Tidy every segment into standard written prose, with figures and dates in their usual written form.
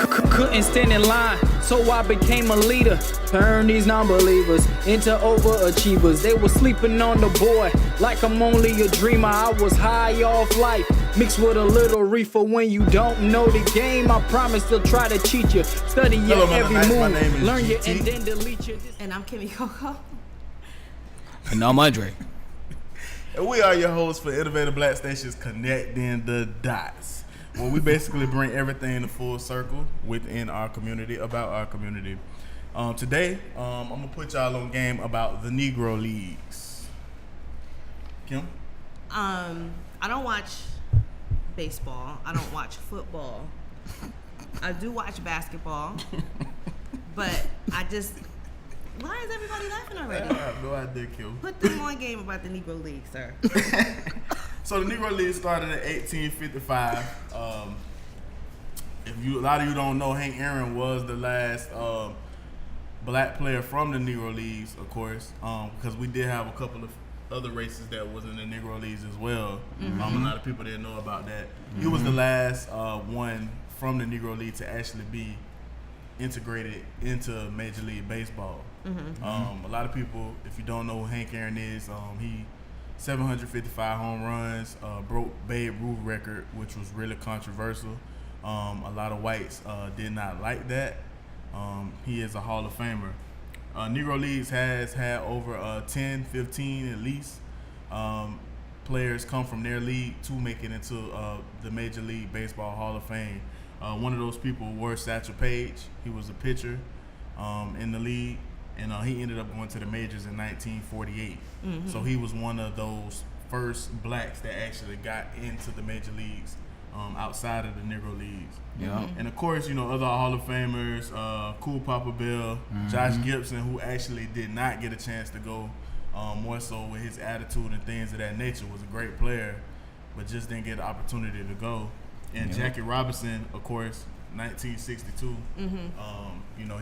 Couldn't stand in line, so I became a leader. Turned these non-believers into overachievers. They were sleeping on the boy like I'm only a dreamer. I was high off life, mixed with a little reefer. When you don't know the game, I promise they'll try to cheat you. Study your every move, learn your and then delete you. And I'm Kymmy Cocoa. And I'm Andre. And we are your hosts for Innovative Black Stations, Connecting the Dots, where we basically bring everything to full circle within our community, about our community. Today, I'm going to put y'all on game about the Negro Leagues. Kim? I don't watch baseball. I don't watch football. I do watch basketball. But I just... Why is everybody laughing already? I have no idea, Kim. Put them on game about the Negro Leagues, sir. So the Negro Leagues started in 1855. A lot of you don't know, Hank Aaron was the last black player from the Negro Leagues, of course, because we did have a couple of other races that was in the Negro Leagues as well. A lot of people didn't know about that. He was the last one from the Negro League to actually be integrated into Major League Baseball. A lot of people, if you don't know who Hank Aaron is, he 755 home runs, broke Babe Ruth record, which was really controversial. A lot of whites did not like that. He is a Hall of Famer. Negro Leagues has had over 10, 15 at least players come from their league to make it into the Major League Baseball Hall of Fame. One of those people was Satchel Paige. He was a pitcher in the league, and he ended up going to the majors in 1948. So he was one of those first blacks that actually got into the major leagues outside of the Negro Leagues. And of course, other Hall of Famers, Cool Papa Bell, Josh Gibson, who actually did not get a chance to go, more so with his attitude and things of that nature, was a great player, but just didn't get the opportunity to go. And Jackie Robinson, of course, 1962,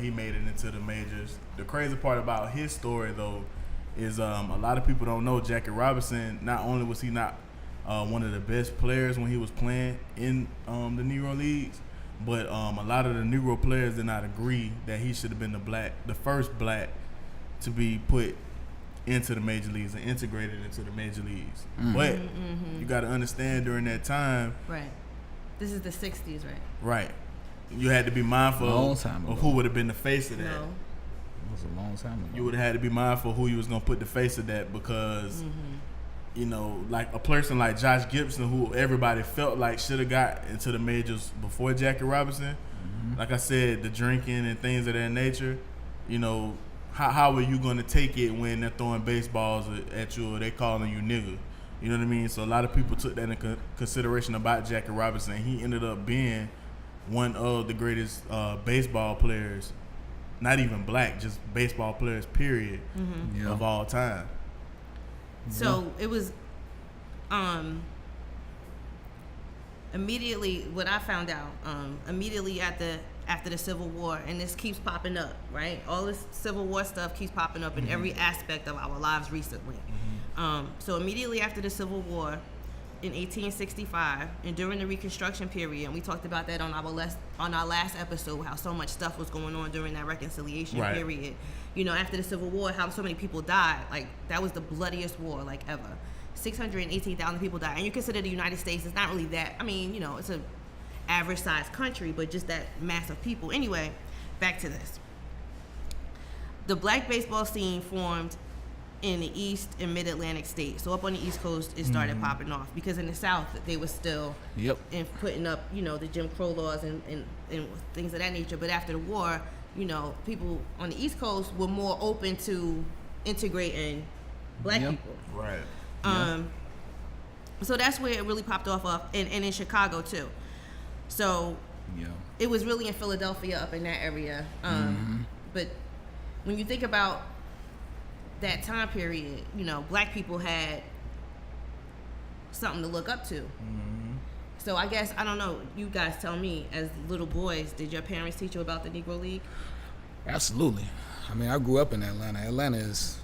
he made it into the majors. The crazy part about his story, though, is a lot of people don't know Jackie Robinson, not only was he not one of the best players when he was playing in the Negro Leagues, but a lot of the Negro players did not agree that he should have been the first black to be put into the major leagues and integrated into the major leagues. But you got to understand, during that time, Right. This is the 60s, right? Right. You had to be mindful of who would have been the face of that. No. It was a long time ago. You would have had to be mindful of who you was going to put the face of that, because, like a person like Josh Gibson, who everybody felt like should have got into the majors before Jackie Robinson, like I said, the drinking and things of that nature, how are you going to take it when they're throwing baseballs at you or they calling you nigga? You know what I mean? So a lot of people took that into consideration about Jackie Robinson. He ended up being one of the greatest baseball players, not even black, just baseball players, period, of all time. So it was immediately, what I found out, immediately after the Civil War, and this keeps popping up, right? All this Civil War stuff keeps popping up in every aspect of our lives recently. So immediately after the Civil War, in 1865, and during the Reconstruction period, and we talked about that on our last episode, how so much stuff was going on during that reconciliation period. After the Civil War, how so many people died. Like, that was the bloodiest war, like, ever. 618,000 people died. And you consider the United States, it's not really that, it's a average-sized country, but just that mass of people. Anyway, back to this. The black baseball scene formed in the East and Mid-Atlantic states. So up on the East Coast, it started popping off, because in the South, they were still putting up, the Jim Crow laws and things of that nature. But after the war, people on the East Coast were more open to integrating black people. Right. So that's where it really popped off of, and in Chicago too. So it was really in Philadelphia, up in that area. But when you think about that time period, black people had something to look up to. So I guess, I don't know, you guys tell me, as little boys, did your parents teach you about the Negro League? Absolutely. I grew up in Atlanta. Atlanta is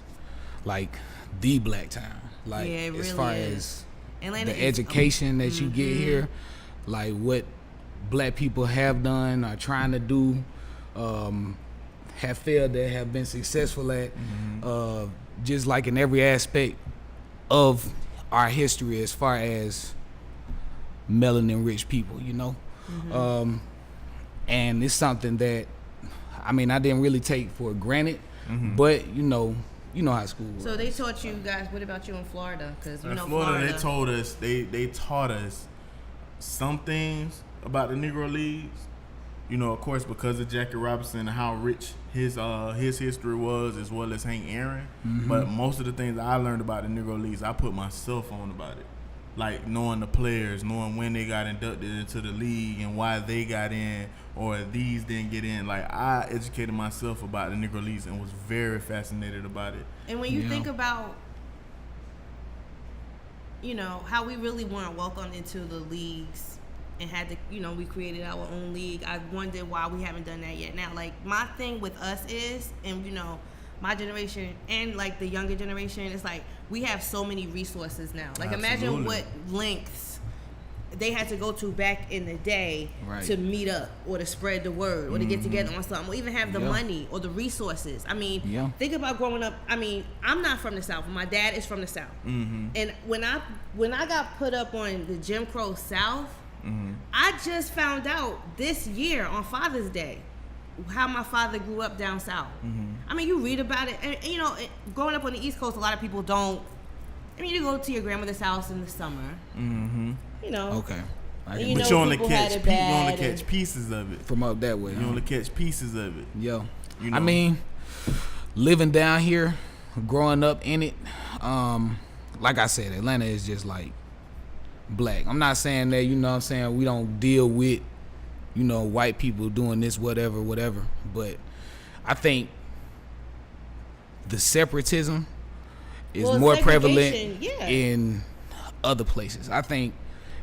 like the black town. Like, yeah, it really as far is. as Atlanta the education that you get here, like what black people have done, are trying to do, have failed at, have been successful at, just like in every aspect of our history as far as melanin-rich people, you know? And it's something that, I mean, I didn't really take for granted, but, you know how school works. So they taught you guys, what about you in Florida? Because, you know, Florida, they told us, they taught us some things about the Negro Leagues, you know, of course, because of Jackie Robinson and how rich his history was, as well as Hank Aaron. But most of the things I learned about the Negro Leagues, I put myself on about it. Like knowing the players, knowing when they got inducted into the league and why they got in or these didn't get in. Like, I educated myself about the Negro Leagues and was very fascinated about it. And when you think about, you know, how we really weren't welcomed into the leagues and had to, you know, we created our own league. I wonder why we haven't done that yet. Now, like, my thing with us is, and, you know, my generation and, like, the younger generation, it's like we have so many resources now. Like, imagine what lengths they had to go to back in the day to meet up or to spread the word or to get together on something or even have the money or the resources. I mean, think about growing up. I mean, I'm not from the South. My dad is from the South. And when I got put up on the Jim Crow South, I just found out this year on Father's Day how my father grew up down south. I mean, you read about it, and you know, growing up on the East Coast, a lot of people don't. I mean, you go to your grandmother's house in the summer. You know. Okay. But you only catch pieces of it from up that way. You only catch pieces of it. Yo, you know? I mean, living down here, growing up in it, like I said, Atlanta is just like black. I'm not saying that, you know what I'm saying, we don't deal with, you know, white people doing this, whatever. But I think the separatism is more prevalent in other places. I think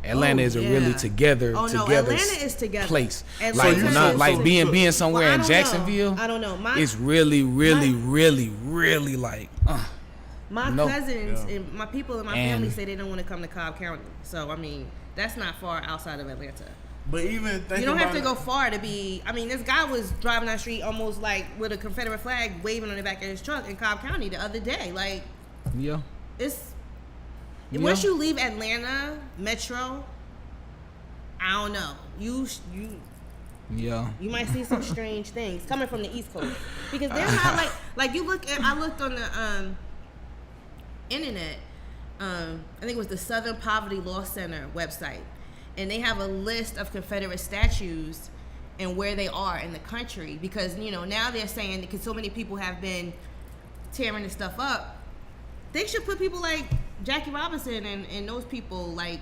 Atlanta is a really together Atlanta is together place. Atlanta like being somewhere in Jacksonville. I don't know. It's really like. My cousins and my people in my family say they don't want to come to Cobb County. So I mean, that's not far outside of Atlanta. But even you don't have to go far to be. I mean, this guy was driving down the street almost like with a Confederate flag waving on the back of his truck in Cobb County the other day. Like, it's once you leave Atlanta Metro, I don't know. You might see some strange things coming from the East Coast because they're not like you look at. I looked on the internet. I think it was the Southern Poverty Law Center website. And they have a list of Confederate statues and where they are in the country because, you know, now they're saying because so many people have been tearing this stuff up, they should put people like Jackie Robinson and those people, like,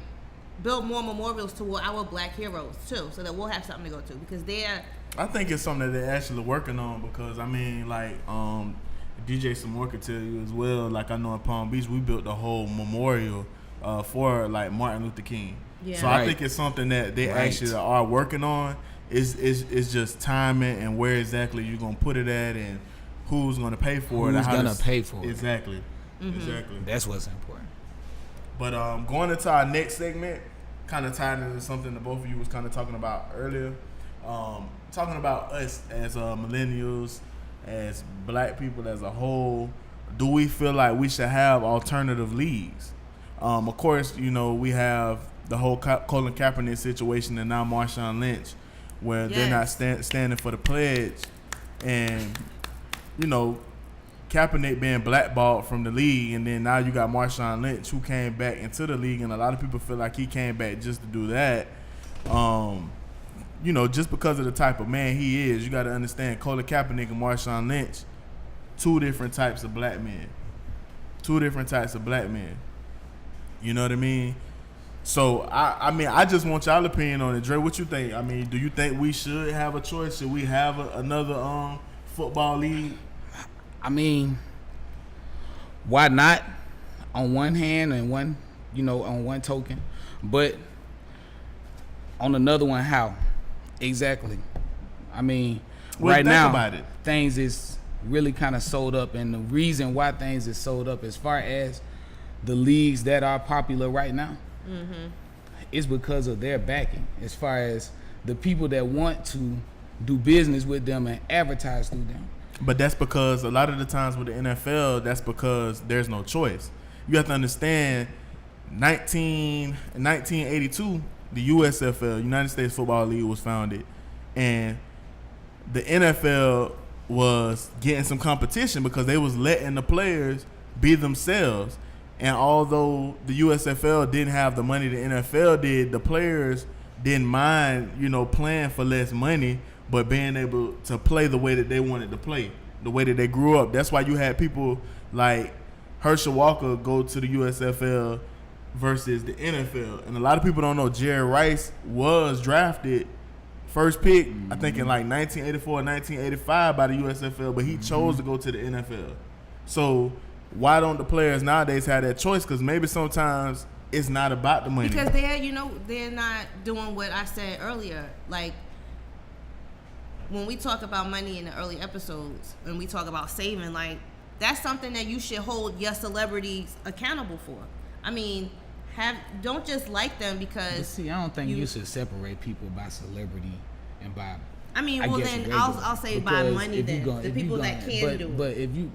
build more memorials to our black heroes, too, so that we'll have something to go to because they're... I think it's something that they're actually working on because, I mean, like, DJ Samore could tell you as well, like I know in Palm Beach, we built a whole memorial for, like, Martin Luther King. Yeah. So I think it's something that they actually are working on. It's just timing and where exactly you're gonna put it at and who's gonna pay for it. Who's gonna pay for it? Exactly. Exactly. That's what's important. But going into our next segment, kind of tied into something that both of you was kind of talking about earlier. Talking about us as millennials, as black people as a whole. Do we feel like we should have alternative leagues? Of course, you know, we have the whole Colin Kaepernick situation and now Marshawn Lynch, where they're not standing for the pledge. And, you know, Kaepernick being blackballed from the league, and then now you got Marshawn Lynch who came back into the league, and a lot of people feel like he came back just to do that. You know, just because of the type of man he is, you got to understand Colin Kaepernick and Marshawn Lynch, two different types of black men. You know what I mean? So, I mean, I just want y'all opinion on it. Dre, what you think? I mean, do you think we should have a choice? Should we have another football league? I mean, why not? On one hand and on one token. But on another one, how? Exactly. I mean, right now, things is really kind of sold up. And the reason why things is sold up as far as the leagues that are popular right now, is because of their backing. As far as the people that want to do business with them and advertise through them. But that's because a lot of the times with the NFL, that's because there's no choice. You have to understand, 1982, the USFL, United States Football League, was founded, and the NFL was getting some competition because they was letting the players be themselves. And although the USFL didn't have the money the NFL did, the players didn't mind, playing for less money, but being able to play the way that they wanted to play, the way that they grew up. That's why you had people like Herschel Walker go to the USFL versus the NFL. And a lot of people don't know Jerry Rice was drafted first pick, I think in like 1984 and 1985 by the USFL, but he chose to go to the NFL. So why don't the players nowadays have that choice? Because maybe sometimes it's not about the money. Because they're not doing what I said earlier. Like, when we talk about money in the early episodes, and we talk about saving, like, that's something that you should hold your celebrities accountable for. I mean, don't just like them because. But see, I don't think you should separate people by celebrity and by. I mean, well then I'll say by money then. The people that can do it. But if you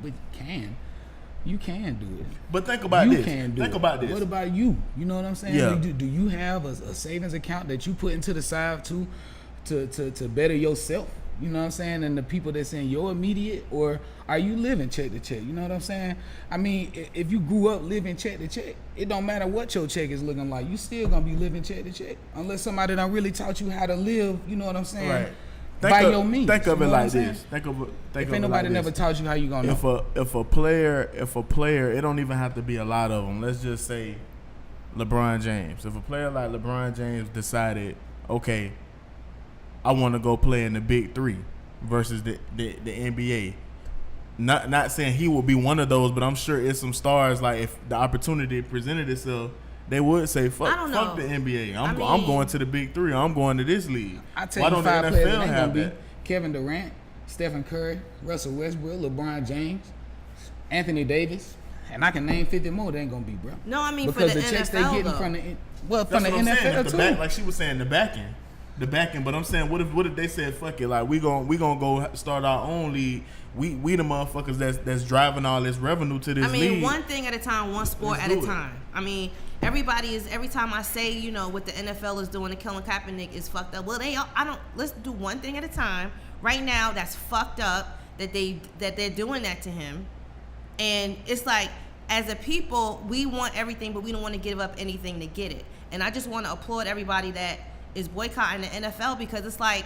you can do it. But think about this. Think about this. What about you? You know what I'm saying? Yeah. Do you have a savings account that you put into the side to better yourself? You know what I'm saying? And the people that's in your immediate, or are you living check to check? You know what I'm saying? I mean, if you grew up living check to check, it don't matter what your check is looking like. You still gonna be living check to check unless somebody done really taught you how to live. You know what I'm saying? Right. By your means. Think of it like this. Think of if ain't nobody never taught you, how you gonna know? If a player, it don't even have to be a lot of them. Let's just say LeBron James. If a player like LeBron James decided, okay, I want to go play in the Big Three versus the NBA. Not saying he will be one of those, but I'm sure it's some stars. Like, if the opportunity presented itself, they would say, fuck the NBA. I'm going to the Big Three. I'm going to this league. I tell you, 5 players that ain't gonna be Kevin Durant, Stephen Curry, Russell Westbrook, LeBron James, Anthony Davis, and I can name 50 more. They ain't gonna be, bro. No, I mean, because for the checks NFL, they getting though. from the NFL too. Like she was saying, the backing. But I'm saying, what if they said, fuck it, like we gonna go start our own league. We the motherfuckers that's driving all this revenue to this league. I mean, one thing at a time, one sport at a time. I mean, every time I say, what the NFL is doing to Colin Kaepernick is fucked up. Well, let's do one thing at a time. Right now, that's fucked up that they're doing that to him. And it's like, as a people, we want everything, but we don't want to give up anything to get it. And I just want to applaud everybody that is boycotting the NFL, because it's like,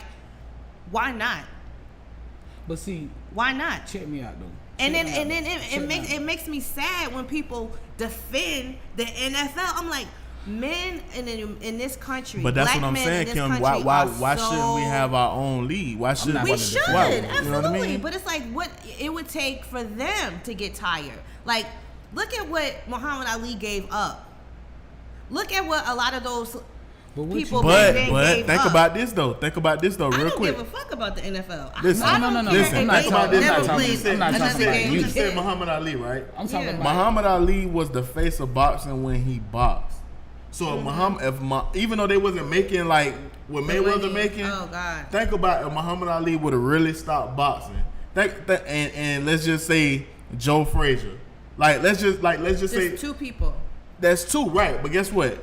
why not? But see, why not? Check me out though. It makes me sad when people defend the NFL. I'm like, men in this country, but that's black what I'm saying, Kim. Why shouldn't we have our own league? Why should we should? Absolutely. You know what I mean? But it's like, what it would take for them to get tired. Like, look at what Muhammad Ali gave up. Look at what a lot of those people gave think up. about this though. Real quick. I don't give a fuck about the NFL. Listen, no. Listen, I'm not talking about you. You just said Muhammad Ali, right? I'm talking about Muhammad Ali was the face of boxing when he boxed. So even though they wasn't making like what Mayweather making, oh God, think about if Muhammad Ali would have really stopped boxing. And let's just say Joe Frazier. Let's just say two people. That's two, right? But guess what?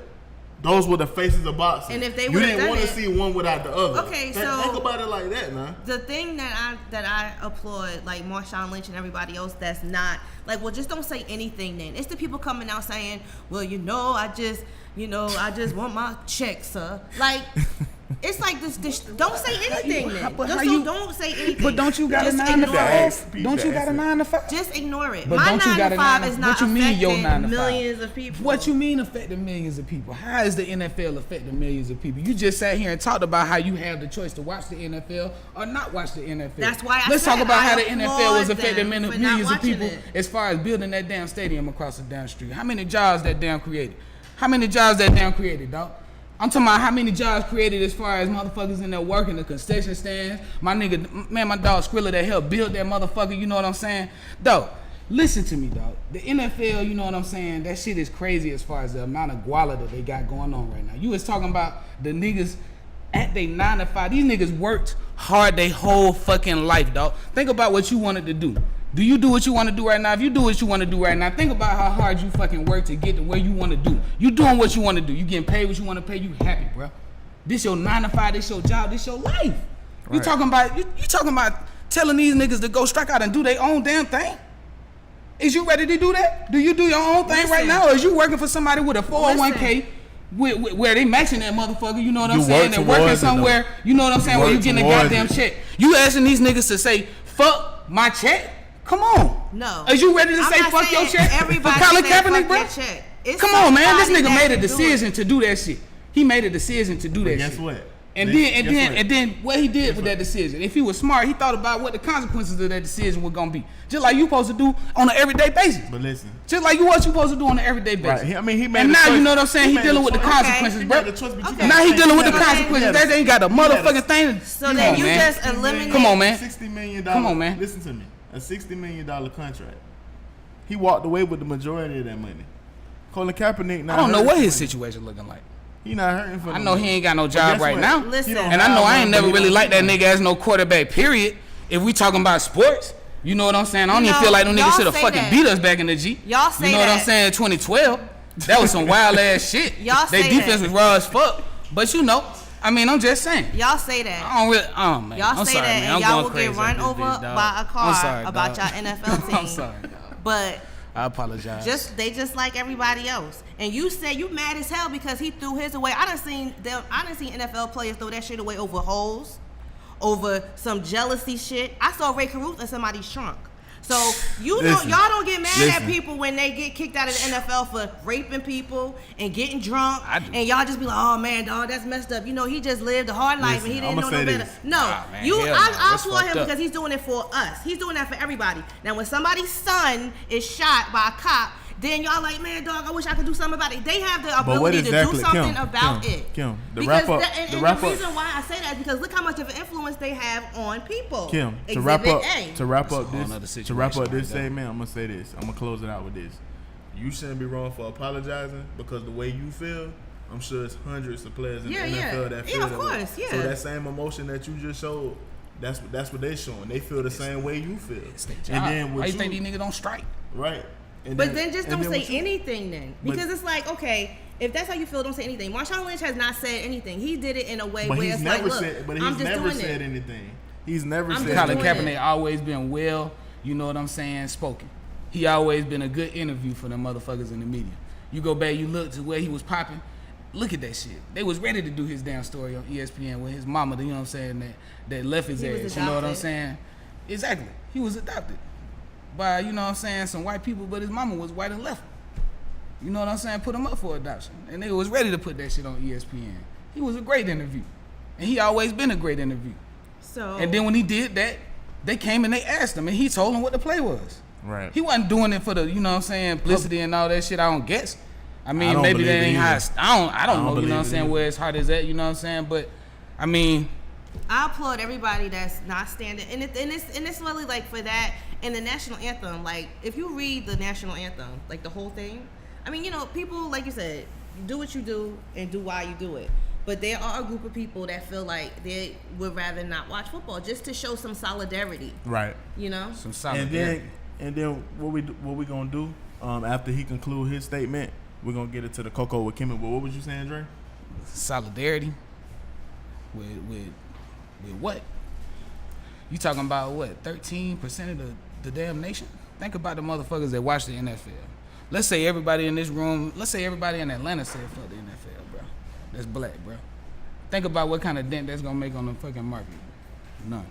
Those were the faces of boxing. And if they you would didn't want to see one without the other. Okay, think about it like that, man. The thing that I applaud, like Marshawn Lynch and everybody else, that's not like, well, just don't say anything. Then it's the people coming out saying, well, I just want my check, sir. Like, it's like this don't say anything then. Don't say anything. But don't you got a 9 to 5? Don't you got a 9 to 5? Just ignore it. But my don't you 9 got to a 5 is not what you mean your 9 to 5? Millions of people. What you mean affecting millions of people? How is the NFL affecting millions of people? You just sat here and talked about how you have the choice to watch the NFL or not watch the NFL. That's why Let's talk about how the NFL was affecting millions of people as far as building that damn stadium across the damn street. How many jobs that damn created? Dog? I'm talking about how many jobs created as far as motherfuckers in there working the concession stands. My dog Skrilla that helped build that motherfucker, you know what I'm saying? Dog, listen to me, dog. The NFL, you know what I'm saying? That shit is crazy as far as the amount of guala that they got going on right now. You was talking about the niggas at their 9 to 5. These niggas worked hard their whole fucking life, dog. Think about what you wanted to do. Do you do what you want to do right now? If you do what you want to do right now, think about how hard you fucking work to get to where you want to do. You doing what you want to do. You getting paid what you want to pay. You happy, bro. This your 9 to 5. This your job. This your life. Right. You talking about telling these niggas to go strike out and do their own damn thing? Is you ready to do that? Do you do your own thing right now, or is you working for somebody with a 401k where they matching that motherfucker? You know what I'm saying? They're working somewhere. You know what I'm saying? Where you getting a goddamn check? You asking these niggas to say fuck my check? Come on. No. Are you ready to say fuck your check for Colin Kaepernick, bro? Come on, man. This nigga made a decision to do that shit. He made a decision to do that shit. Guess what? And then what he did with that decision, if he was smart, he thought about what the consequences of that decision were gonna be. Just like you supposed to do on an everyday basis. But listen. Just like what you supposed to do on an everyday basis. Right. I mean, he made. And now you know what I'm saying. He dealing with the consequences, bro. Now he dealing with the consequences. That ain't got a motherfucking thing. So then you just eliminate. Come on, man. $60 million. Come on, man. Listen to me. A $60 million contract. He walked away with the majority of that money. Colin Kaepernick. I don't know what his situation looking like. He not hurting for. I know he ain't got no job right now. Listen. And I know I ain't never really liked that nigga as no quarterback, period. If we talking about sports, you know what I'm saying? I don't even feel like them niggas should have fucking beat us back in the G. Y'all say that. You know what I'm saying? 2012. That was some wild ass shit. Y'all say that. Their defense was raw as fuck. But you know, I mean, I'm just saying. Y'all say that. I don't really, man. Y'all I'm say sorry, that, man. and y'all will get run over by a car about y'all NFL team. I'm sorry, dog. But I apologize. They just like everybody else. And you say you mad as hell because he threw his away. I done seen NFL players throw that shit away over hoes, over some jealousy shit. I saw Ray Caruth in somebody's trunk. So y'all don't get mad at people when they get kicked out of the NFL for raping people and getting drunk, and y'all just be like, oh man, dog, that's messed up. You know, he just lived a hard life and he didn't know no better. No, I applaud him because he's doing it for us. He's doing that for everybody. Now, when somebody's son is shot by a cop, then y'all like, man, dog, I wish I could do something about it. They have the ability to do something about it. Kim, the reason why I say that is because look how much of an influence they have on people. Kim, to wrap up this segment, I'm gonna say this. I'm gonna close it out with this. You shouldn't be wrong for apologizing because the way you feel, I'm sure it's hundreds of players in the NFL that feel that way. So that same emotion that you just showed, that's what they showing. They feel the same way you feel. And then why you think these niggas don't strike? Right. But then just don't say anything then. Because it's like, okay, if that's how you feel, don't say anything. Marshawn Lynch has not said anything. He did it in a way where it's like, look, I'm just doing it. Anything. He's never said Colin Kaepernick always been well, you know what I'm saying, spoken. He always been a good interview for them motherfuckers in the media. You go back, you look to where he was popping, look at that shit. They was ready to do his damn story on ESPN with his mama, you know what I'm saying, that left his ass. You know what I'm saying? Exactly. He was adopted by, you know what I'm saying, some white people, but his mama was white and left him. You know what I'm saying? Put him up for adoption. And they was ready to put that shit on ESPN. He was a great interview. And he always been a great interview. And then when he did that, they came and they asked him, and he told them what the play was. Right. He wasn't doing it for the, you know what I'm saying, publicity and all that shit, I don't guess. I mean, maybe that ain't how I don't know, you know what I'm saying, where his heart is at, you know what I'm saying? But, I mean, I applaud everybody that's not standing, and it's really like for that, and the national anthem, like, if you read the national anthem, like the whole thing, I mean, you know, people, like you said, do what you do and do why you do it. But there are a group of people that feel like they would rather not watch football just to show some solidarity. Right. You know? Some solidarity. And then what we gonna do after he conclude his statement, we're gonna get into the Cocoa with Kymmy. But what was you saying, Dre? Solidarity with what? You talking about what? 13% of the damn nation? Think about the motherfuckers that watch the NFL. Let's say everybody in this room, let's say everybody in Atlanta said fuck the NFL, bro. That's black, bro. Think about what kind of dent that's gonna make on the fucking market. None.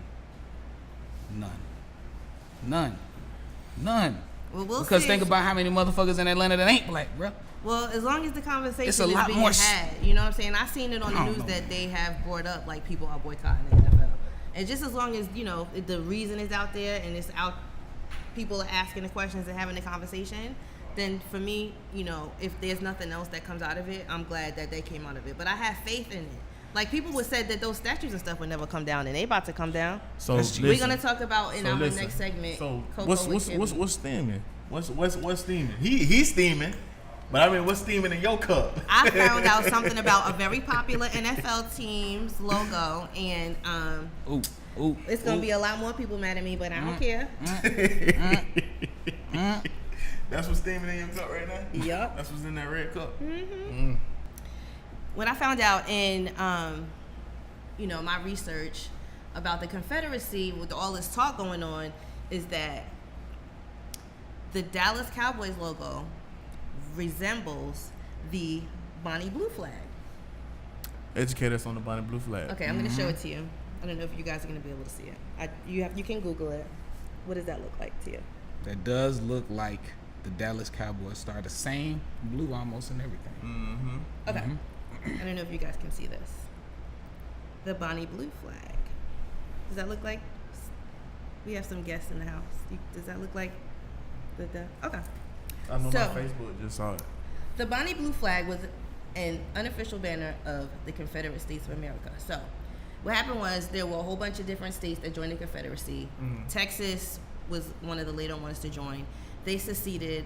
Well, we'll because see. Think about how many motherfuckers in Atlanta that ain't black, bro. Well, as long as the conversation is being more had, you know what I'm saying? I seen it on the news that they have brought up, like, people are boycotting the NFL. And just as long as, you know, the reason is out there and it's out, people are asking the questions and having the conversation, then for me, you know, if there's nothing else that comes out of it, I'm glad that they came out of it. But I have faith in it. Like, people would said that those statues and stuff would never come down, and they about to come down. So we're gonna talk about in our next segment. So what's steaming? What's steaming? He's steaming. But I mean, what's steaming in your cup? I found out something about a very popular NFL team's logo, and it's gonna be a lot more people mad at me, but I don't care. That's what's steaming in your cup right now? Yup. That's what's in that red cup. What I found out in my research about the Confederacy with all this talk going on is that the Dallas Cowboys logo resembles the Bonnie Blue flag. Educate us on the Bonnie Blue flag. Okay, I'm going to show it to you. I don't know if you guys are going to be able to see it. You can Google it. What does that look like to you? That does look like the Dallas Cowboys star, the same blue almost and everything. Okay. I don't know if you guys can see this. The Bonnie Blue flag. Does that look like? We have some guests in the house. Does that look like the? Okay. I know my Facebook just saw it. The Bonnie Blue flag was an unofficial banner of the Confederate States of America. So, what happened was there were a whole bunch of different states that joined the Confederacy. Texas was one of the later ones to join. They seceded,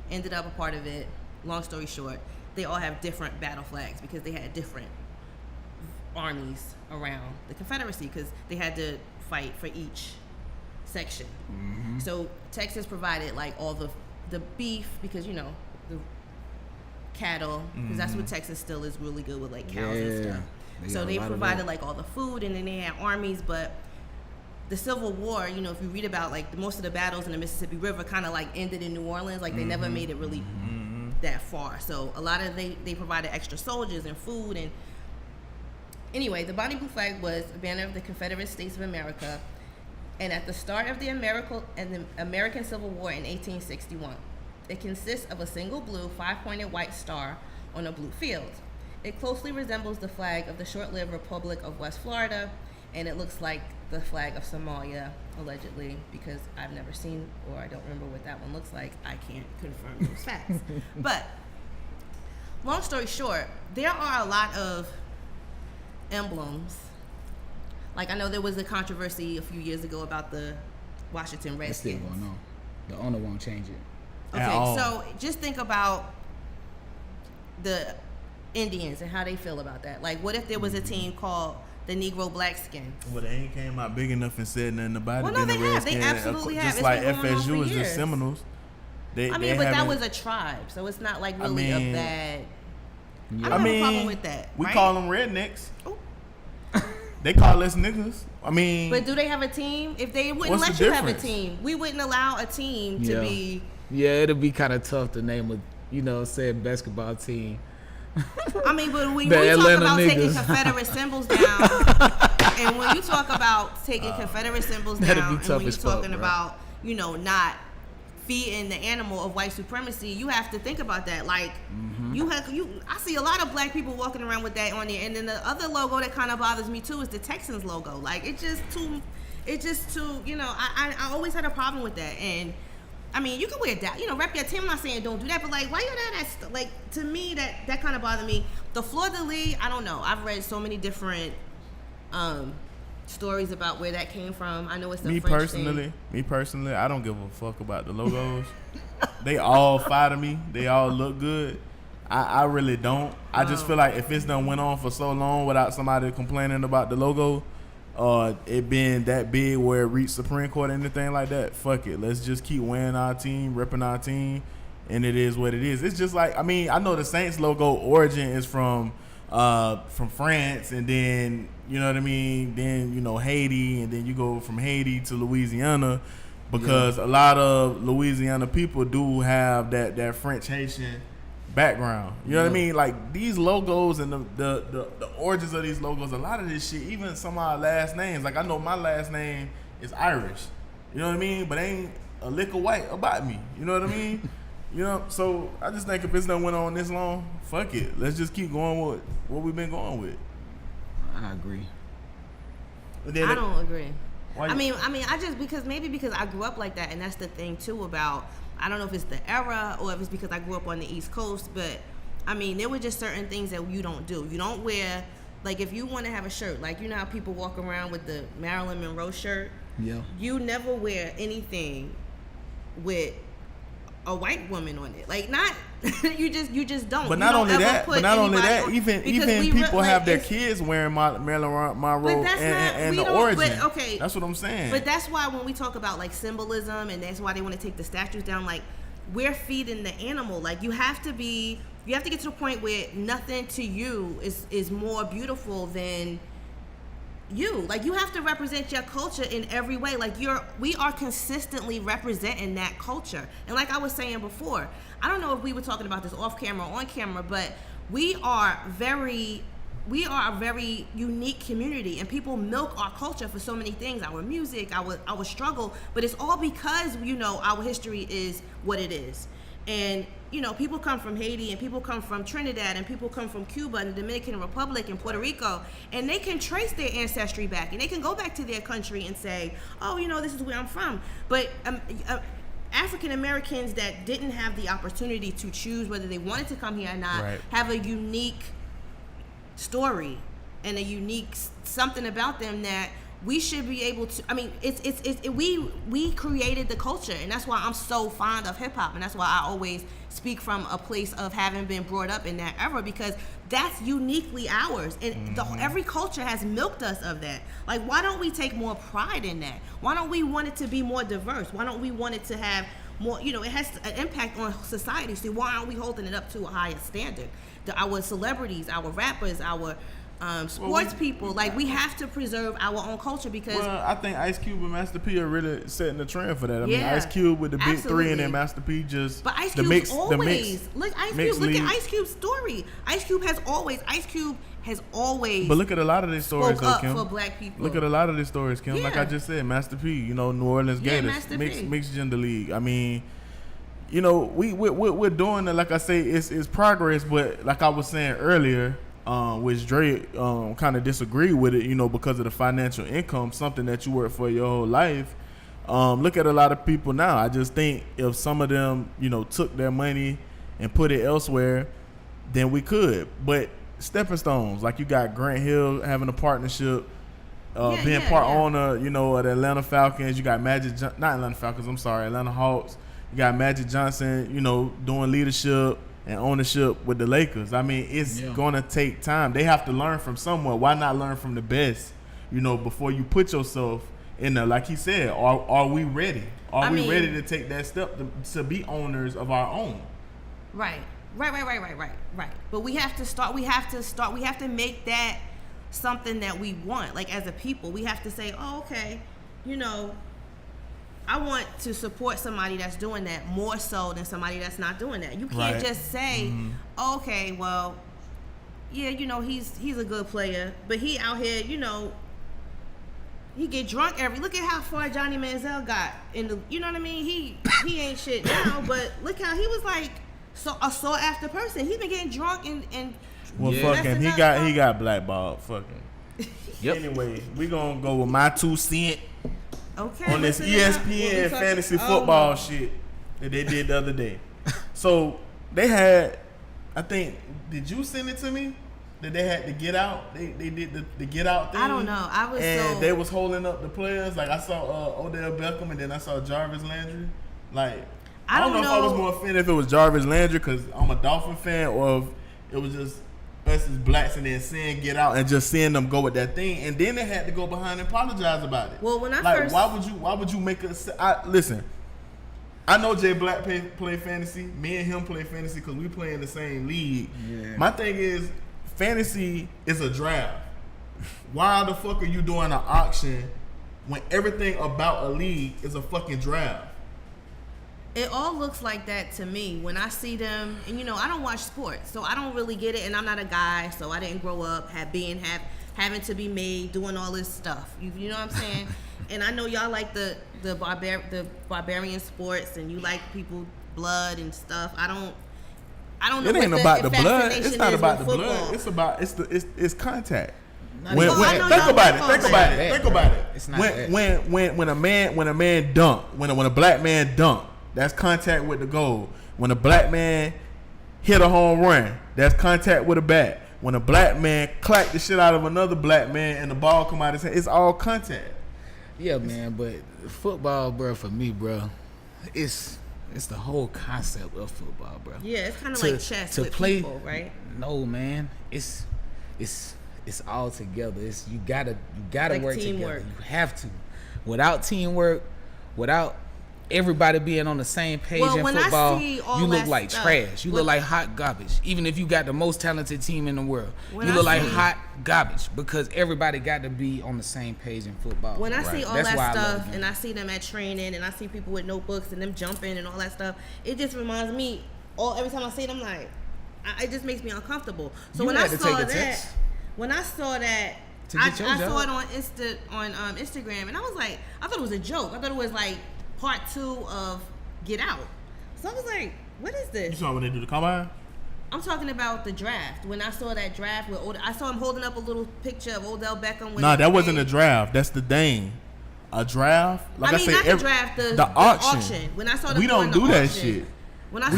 ended up a part of it. Long story short, they all have different battle flags because they had different armies around the Confederacy because they had to fight for each section. So Texas provided like all the beef because the cattle, because that's what Texas still is really good with, like cows and stuff. So they provided like all the food, and then they had armies. But the Civil War, if you read about like most of the battles in the Mississippi River kind of like ended in New Orleans. Like they never made it really that far. So a lot of they provided extra soldiers and food. And anyway, the Bonnie Blue flag was a banner of the Confederate States of America, and at the start of the American Civil War in 1861, it consists of a single blue 5-pointed white star on a blue field. It closely resembles the flag of the short-lived Republic of West Florida, and it looks like the flag of Somalia, allegedly, because I've never seen or I don't remember what that one looks like. I can't confirm those facts. But long story short, there are a lot of emblems. Like I know there was a controversy a few years ago about the Washington Redskins. That's still going on. The owner won't change it. Okay, so just think about the Indians and how they feel about that. Like, what if there was a team called the Negro Blackskins? Well, they ain't came out big enough and said nothing about it. Well, no, they have. They absolutely have. Just like FSU is the Seminoles. But that was a tribe, so it's not like really a bad. I don't have a problem with that. We call them rednecks. Ooh. They call us niggas. But do they have a team? If they wouldn't let you have a team, we wouldn't allow a team to be. Yeah, it'll be kind of tough to name a said basketball team. But when you talk about taking Confederate symbols down, and when you talk about taking Confederate symbols down, and when you're talking about not feeding the animal of white supremacy, you have to think about that. Like I see a lot of black people walking around with that on there, and then the other logo that kind of bothers me too is the Texans logo. Like it's just too. I always had a problem with that. And you can wear that, rep your team. I'm not saying don't do that, but like, why you that? Like, to me, that kind of bothered me. The Fleur de Lis, I don't know. I've read so many different stories about where that came from. I know it's the French thing. Me personally, I don't give a fuck about the logos. They all fire me. They all look good. I really don't. I just feel like if it's done went on for so long without somebody complaining about the logo, it being that big where it reached Supreme Court or anything like that, fuck it. Let's just keep wearing our team, repping our team, and it is what it is. It's just like, I know the Saints logo origin is from France, and then, you know what I mean, then, Haiti, and then you go from Haiti to Louisiana, because a lot of Louisiana people do have that French Haitian background. You know what I mean? Like these logos and the origins of these logos, a lot of this shit, even some of our last names. Like I know my last name is Irish. You know what I mean? But ain't a lick of white about me. You know what I mean? So I just think if it's done went on this long, fuck it. Let's just keep going with what we've been going with. I agree. I don't agree. I just because I grew up like that, and that's the thing too about. I don't know if it's the era or if it's because I grew up on the East Coast, but there were just certain things that you don't do. You don't wear, like if you want to have a shirt, like how people walk around with the Marilyn Monroe shirt. Yeah. You never wear anything with a white woman on it. Like not you just don't. But You not don't only ever that, put but not only anybody that, on- even because people like, have their it's- kids wearing Marilyn Monroe But that's and not, the we don't, origin. But, okay, that's what I'm saying. But that's why when we talk about like symbolism, and that's why they want to take the statues down, like we're feeding the animal. Like you have to get to the point where nothing to you is more beautiful than you. Like you have to represent your culture in every way. Like we are consistently representing that culture. And like I was saying before, I don't know if we were talking about this off camera or on camera, but we are a very unique community, and people milk our culture for so many things, our music, our struggle, but it's all because, you know, our history is what it is. And, you know, people come from Haiti, and people come from Trinidad, and people come from Cuba and the Dominican Republic and Puerto Rico, and they can trace their ancestry back, and they can go back to their country and say, oh, you know, this is where I'm from. But African Americans that didn't have the opportunity to choose whether they wanted to come here or not have a unique story and a unique something about them that we should be able to. I mean, we created the culture, and that's why I'm so fond of hip hop, and that's why I always speak from a place of having been brought up in that era, because that's uniquely ours, and every culture has milked us of that. Like, why don't we take more pride in that? Why don't we want it to be more diverse? Why don't we want it to have more? You know, it has an impact on society. So why aren't we holding it up to a higher standard? Our celebrities, our rappers, our sports people, like we have to preserve our own culture, because I think Ice Cube and Master P are really setting the trend for that. I mean, Ice Cube with the big three, and then Master P just. But Ice Cube always look at Ice Cube's story. Ice Cube has always. But look at a lot of these stories, though, Kim. For black people. Look at a lot of these stories, Kim. Like I just said, Master P, you know, New Orleans Gators, mixed gender league. I mean, you know, we're doing it. Like I say, it's progress. But like I was saying earlier, which Dre kind of disagreed with it, you know, because of the financial income, something that you work for your whole life. Look at a lot of people now. I just think if some of them, you know, took their money and put it elsewhere, then we could. But stepping stones, like you got Grant Hill having a partnership, being part owner, you know, of the Atlanta Falcons. You got Atlanta Hawks. You got Magic Johnson, you know, doing leadership and ownership with the Lakers. I mean, it's gonna take time. They have to learn from somewhere. Why not learn from the best, you know, before you put yourself in there? Like he said, are we ready? Are we ready to take that step to be owners of our own? Right. But we have to start. We have to make that something that we want. Like, as a people, we have to say, oh, okay, you know, I want to support somebody that's doing that more so than somebody that's not doing that. You can't just say, oh, okay, well, yeah, you know, he's a good player, but he out here, you know, he get drunk look at how far Johnny Manziel got in the, you know what I mean? He ain't shit now, but look how he was like a sought after person. He been getting drunk and well, fucking, he got blackballed. Fucking. Anyway, we gonna go with my 2 cents. Okay, on this ESPN fantasy football shit that they did the other day. So they had, I think, did you send it to me? That they had to get out. They did the get out thing. I don't know. They was holding up the players. Like I saw Odell Beckham, and then I saw Jarvis Landry. Like I don't know if I was more offended if it was Jarvis Landry because I'm a Dolphin fan, or if it was just us as blacks and then seeing get out and just seeing them go with that thing, and then they had to go behind and apologize about it. Well, when I like, first, why would you make us? Listen, I know Jay Black play fantasy. Me and him play fantasy because we play in the same league. Yeah. My thing is, fantasy is a draft. Why the fuck are you doing an auction when everything about a league is a fucking draft? It all looks like that to me when I see them, and you know, I don't watch sports, so I don't really get it, and I'm not a guy, so I didn't grow up having to be made, doing all this stuff. You know what I'm saying? And I know y'all like the barbarian sports, and you like people blood and stuff. I don't know. It ain't about the blood. It's not about the blood. It's about it's contact. Think about it. It's not when a man dunk, when a black man dunk, that's contact with the goal. When a black man hit a home run, that's contact with a bat. When a black man clack the shit out of another black man and the ball come out his hand, it's all contact. Yeah, man, but football, bro, for me, bro, it's It's the whole concept of football, bro. Yeah, it's kind of like chess with people, right? No, man. It's all together. You gotta like work teamwork. together. You have to. Without teamwork, without everybody being on the same page in football, you look like trash. You look like hot garbage. Even if you got the most talented team in the world, you look like hot garbage because everybody got to be on the same page in football. When I see all that stuff and I see them at training and I see people with notebooks and them jumping and all that stuff, it just reminds me. Every time I see it, I'm like, it just makes me uncomfortable. So when I saw that, I saw it on Instagram, and I was like, I thought it was a joke. I thought it was like part 2 of Get Out. So I was like, what is this? You saw when they do the combine? I'm talking about the draft. When I saw that draft I saw him holding up a little picture of Odell Beckham. Nah, that wasn't a draft. That's the thing. A draft? Like I mean, not the draft, the auction. When I saw we don't do that shit. When I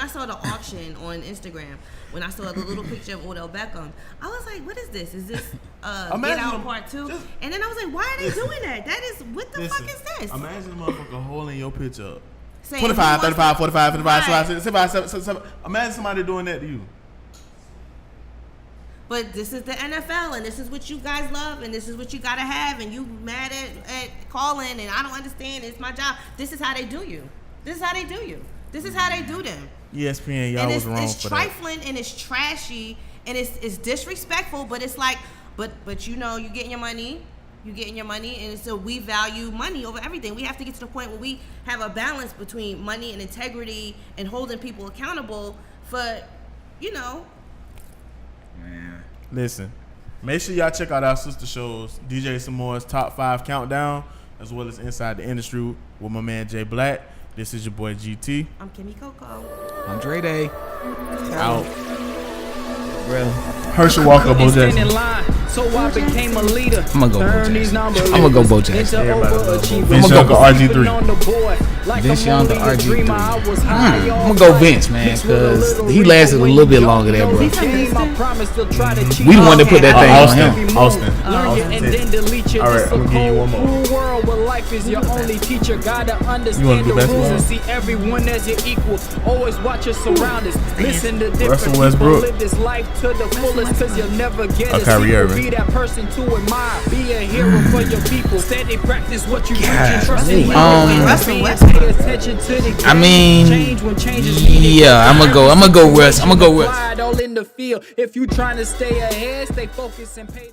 saw the auction on Instagram, when I saw the little picture of Odell Beckham, I was like, what is this? Is this Get Out part 2? And then I was like, why are they doing that? What the fuck is this? Imagine a motherfucker holding your picture up. Saying 25, 35, 45, 55, 55, 77. Imagine somebody doing that to you. But this is the NFL, and this is what you guys love, and this is what you gotta have, and you mad at calling, and I don't understand. It's my job. This is how they do you. This is how they do you. This is how they do them. ESPN, y'all was wrong for that. It's trifling and it's trashy and it's disrespectful, but it's like, but you know, you're getting your money, and so we value money over everything. We have to get to the point where we have a balance between money and integrity and holding people accountable for, you know. Man. Listen, make sure y'all check out our sister shows, DJ Samoa's Top 5 Countdown, as well as Inside the Industry with my man Jay Black. This is your boy GT. I'm Kymmy Cocoa. I'm Dre Day. Out. Real. Herschel Walker, Bo Jackson. So I became a leader. I'm gonna go Bo Jackson. I'm gonna go RG3. Vince Young to RG3. I'm gonna go Vince, man, because he lasted a little bit longer there, bro. We the one that put that thing on him. Austin. All right, I'm gonna give you one more. World where life is your only teacher. Gotta understand the rules and see everyone as your equal. Always watch your surroundings. Listen to different people. Live this life to the fullest, cause you'll never get a sequel. Be that person to admire. Be a hero for your people. Steady practice what you preach and trust in pay attention to the game. I mean, change when changes needed. Yeah, I'm gonna go Russ. All in the field. If you trying to stay ahead, stay focused and pay